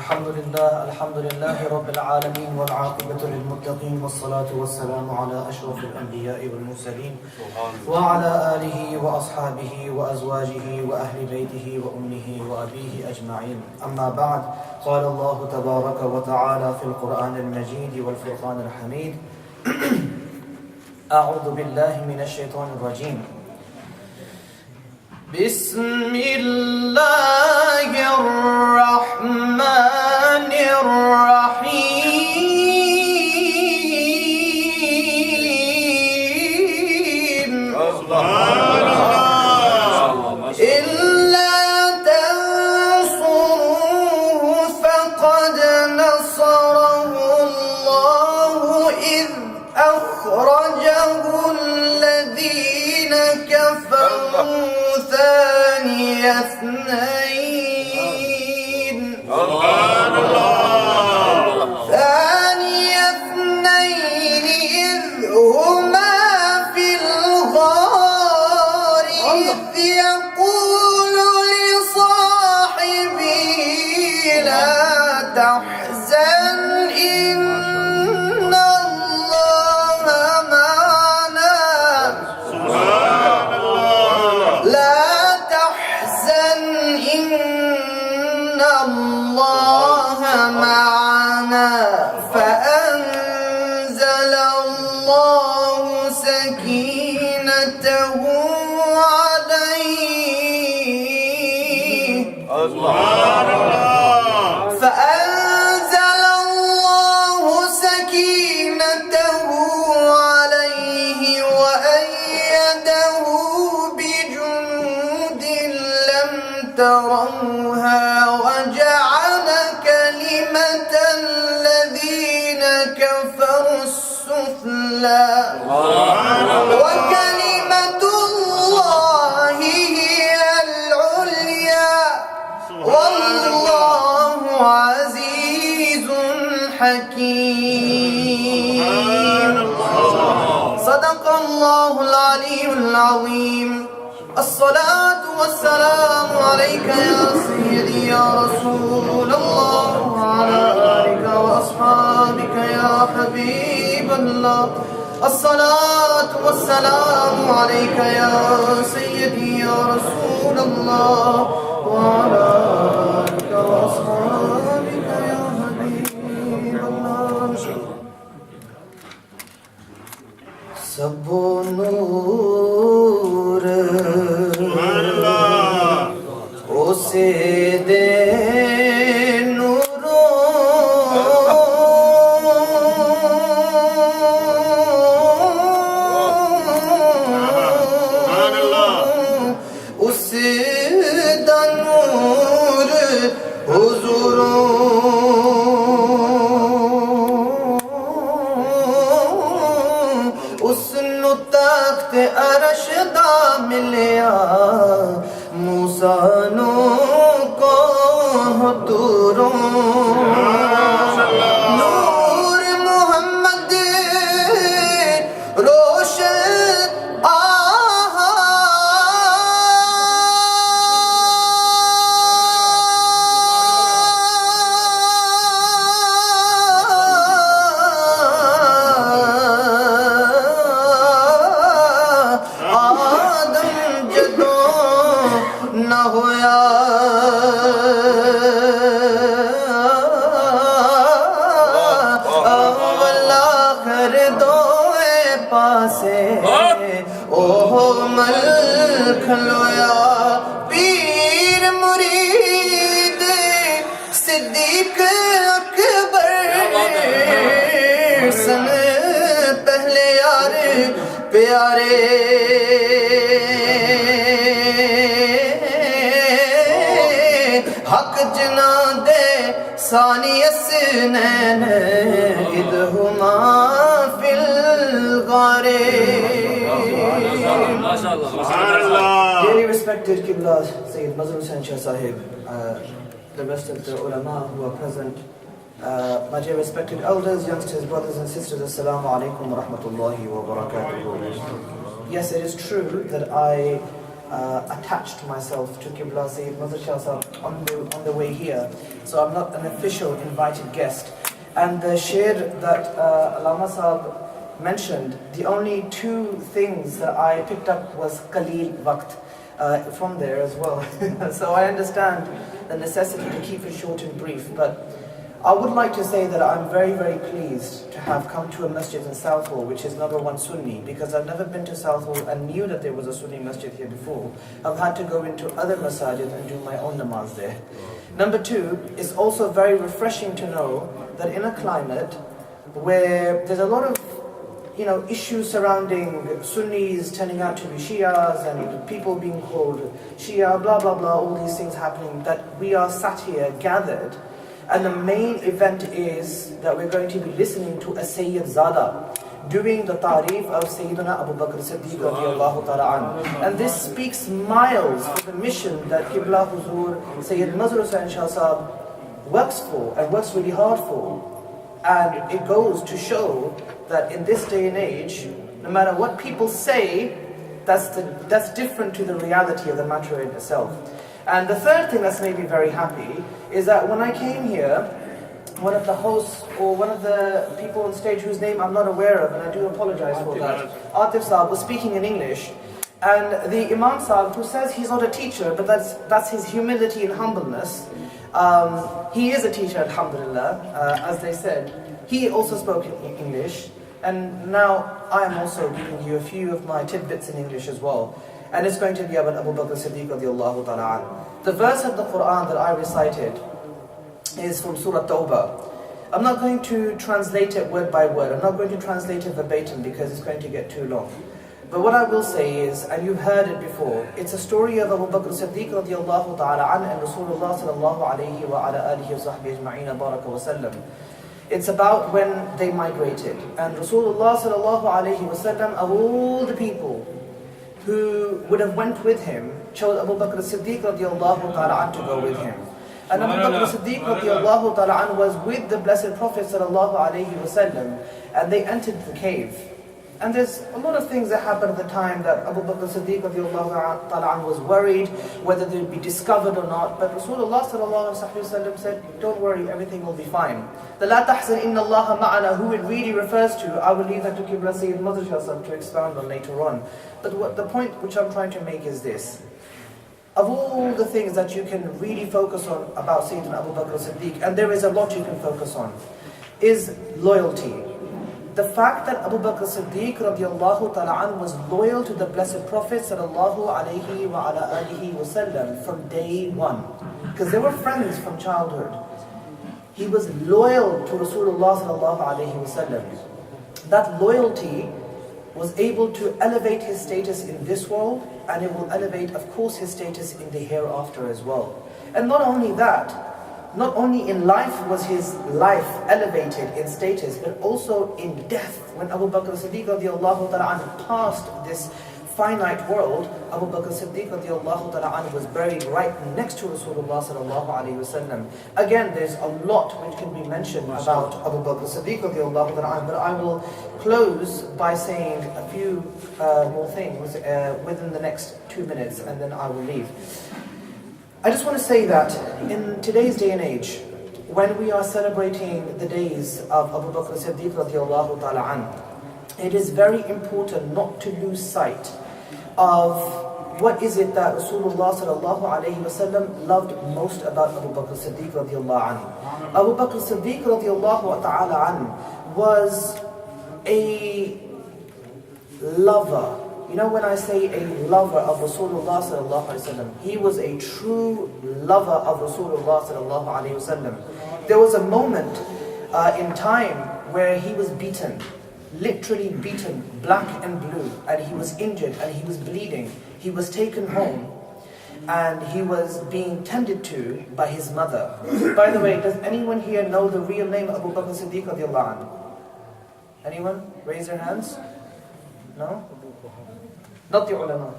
الحمد لله رب العالمين والعاقبة للمتقين والصلاة والسلام على أشرف الأنبياء والمرسلين وعلى آله وأصحابه وأزواجه وأهل بيته وأمه وأبيه أجمعين. أما بعد، قال الله تبارك وتعالى في القرآن المجيد والفرقان الحميد: أعوذ بالله من الشيطان الرجيم. بسم الله الرحمن الرحيم. إلا تنصروه فقد نصره الله إذ أخرجه الذين كفروا ثاني اثنين إذ هما في الغار إذ يقول لصاحبه لا تحزن إن الله معنا. لا تحزن إن الله معنا. فأنزل الله سكينته عليه. فأنزل الله سكينته عليه وأيده بجنود لم تروها وجعل كلمة الذين كفروا السفلى وكلمة الله هي العليا والله عزيز حكيم. صدق الله العلي العظيم. الصلاة والسلام عليك يا سيدي يا رسول الله وعلى آلك وأصحابك يا حبيب الله. الصلاة والسلام عليك يا سيدي يا رسول الله وعلى آلك وأصحابك يا حبيب الله. سب نور उसे दे नूरो उसे दा नूर हुजूरों उसनु तख्त अरश दा मिलिया मूसा नु को दूरों नूर मुहम्मद रोशन आहा आदम जदों न होया अवलाखर दोए पासे ओह मल खलोया पीर मुरीद सिद्दीक अकबर सन पहले यार प्यारे हक जना दे सानियस नैन इदहुमा फिल गारे. Very respected Qibla Sayyid Mazhar Hussain Shah Sahib, the rest of the ulama who are present, my dear respected elders, youngsters, brothers and sisters, Assalamu alaikum wa rahmatullahi wa barakatuh. Yes, it is true that I attached myself to Qibla Sayyid Mirza Sahib on the way here. So I'm not an official invited guest. And the sher that Allama Sahib mentioned, the only two things that I picked up was Qaleel Waqt from there as well. So I understand the necessity to keep it short and brief, but I would like to say that I'm very, very pleased to have come to a masjid in Southall, which is number one Sunni, because I've never been to Southall and knew that there was a Sunni masjid here before. I've had to go into other masajid and do my own namaz there. Number two, it's also very refreshing to know that in a climate where there's a lot of issues surrounding Sunnis turning out to be Shias and people being called Shia, blah, blah, blah, all these things happening, that we are sat here gathered. And the main event is that we're going to be listening to a Sayyid Zada doing the tarif of Sayyidina Abu Bakr Siddique radiallahu ta'ala an. And this speaks miles for the mission that Qibla Huzur Sayyid Mazrur Shah Sahib works for and works really hard for. And it goes to show that in this day and age, no matter what people say, that's different to the reality of the matter in itself. And the third thing that's made me very happy is that when I came here, one of the hosts or one of the people on stage whose name I'm not aware of, and I do apologize for that, Atif Saab was speaking in English, and the Imam Saab, who says he's not a teacher, but that's his humility and humbleness. He is a teacher, alhamdulillah, as they said. He also spoke in English, and now I am also giving you a few of my tidbits in English as well. And it's going to be about Abu Bakr Siddique radiallahu ta'ala an. The verse of the Quran that I recited is from Surah Tawbah. I'm not going to translate it word by word. I'm not going to translate it verbatim because it's going to get too long. But what I will say is, and you've heard it before, it's a story of Abu Bakr Siddique radiallahu ta'ala an and Rasulullah sallallahu alayhi wa ala alihi wa sahbihi ajma'ina baraka wa sallam. It's about when they migrated. And Rasulullah sallallahu alayhi wa sallam, of all the people who would have went with him, chose Abu Bakr Siddique radiallahu ta'ala an to go with him. And Abu Bakr Siddique radiallahu ta'ala an was with the Blessed Prophet sallallahu alayhi wa sallam, and they entered the cave. And there's a lot of things that happened at the time that Abu Bakr Siddique radiallahu ta'ala an was worried whether they'd be discovered or not. But Rasulullah sallallahu alayhi wa sallam said, don't worry, everything will be fine. The La tahzan inna Allah ma'ana, who it really refers to, I will leave that to Qibla Sayyid Mirza Sahib to expound on later on. But the point which I'm trying to make is this. Of all the things that you can really focus on about Sayyidina Abu Bakr Siddiq, and there is a lot you can focus on, is loyalty. The fact that Abu Bakr Siddiq radiallahu ta'ala an was loyal to the Blessed Prophet sallallahu alayhi wa ala alihi wa sallam from day one. Because they were friends from childhood. He was loyal to Rasulullah sallallahu alayhi wa sallam. That loyalty was able to elevate his status in this world, and it will elevate, of course, his status in the hereafter as well. And not only that, not only in life was his life elevated in status, but also in death. When Abu Bakr Siddiq radiallahu ta'ala an passed this finite world, Abu Bakr Siddiq radiallahu ta'ala an was buried right next to Rasulullah sallallahu alayhi wa sallam. Again, there's a lot which can be mentioned about Abu Bakr Siddiq radiallahu ta'ala an, but I will close by saying a few more things within the next 2 minutes, and then I will leave. I just want to say that in today's day and age, when we are celebrating the days of Abu Bakr Siddiq radiallahu ta'ala an, it is very important not to lose sight of what is it that Rasulullah sallallahu alayhi wa sallam loved most about Abu Bakr Siddiq radiallahu anhu. Abu Bakr Siddiq radiallahu ta'ala an was a lover. You know, when I say a lover of Rasulullah sallallahu alayhi wa sallam, he was a true lover of Rasulullah sallallahu alayhi wa sallam. There was a moment in time where he was beaten, literally beaten, black and blue, and he was injured and he was bleeding. He was taken home and he was being tended to by his mother. By the way, does anyone here know the real name of Abu Bakr Siddiq radiallahu anhu? Anyone? Raise your hands. No? Not the ulama.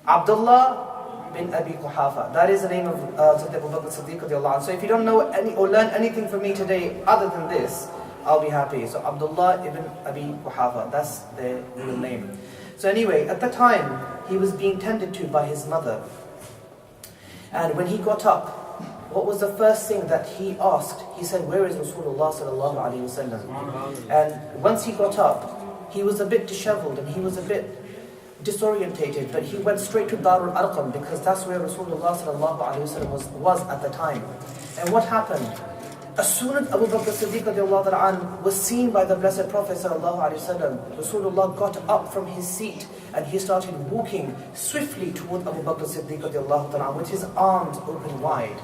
Abdullah bin Abi Quhafa. That is the name of Abu Bakr Siddiq radiallahu anhu. So if you don't know any or learn anything from me today other than this, I'll be happy. So Abdullah ibn Abi Quhafa, that's their real name. So anyway, at the time, he was being tended to by his mother. And when he got up, what was the first thing that he asked? He said, where is Rasulullah sallallahu alayhi wasallam? And once he got up, he was a bit disheveled and he was a bit disorientated, but he went straight to Darul Arqam because that's where Rasulullah sallallahu alayhi wasallam was at the time. And what happened? As soon as Abu Bakr Siddique radiallahu anhu was seen by the Blessed Prophet sallallahu alayhi wasallam, Rasulullah got up from his seat and he started walking swiftly toward Abu Bakr Siddique radiallahu anhu with his arms open wide.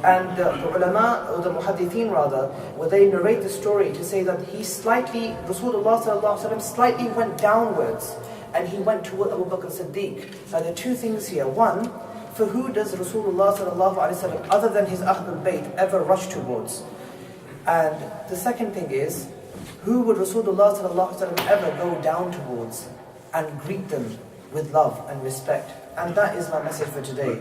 And the ulama, or the muhaddithin rather, where they narrate the story to say that Rasulullah sallallahu alayhi wasallam slightly went downwards and he went toward Abu Bakr Siddiq. Now there are two things here. One, for who does Rasulullah sallallahu alayhi wasallam, other than his Ahlul Bayt, ever rush towards? And the second thing is, who would Rasulullah sallallahu alaihi wasallam ever go down towards and greet them with love and respect? And that is my message for today.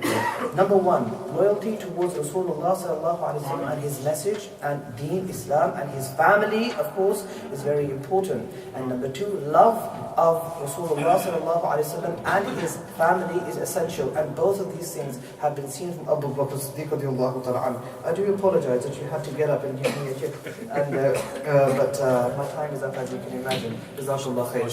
Number one, loyalty towards Rasulullah sallallahu alaihi wasallam and his message and Deen, Islam, and his family, of course, is very important. And number two, love of Rasulullah sallallahu alaihi wasallam and his family is essential. And both of these things have been seen from Abu Bakr Siddiq radiallahu ta'ala anhu. I do apologize that you had to get up and give me a kick. And, but my time is up, as you can imagine. Jazakallah khair.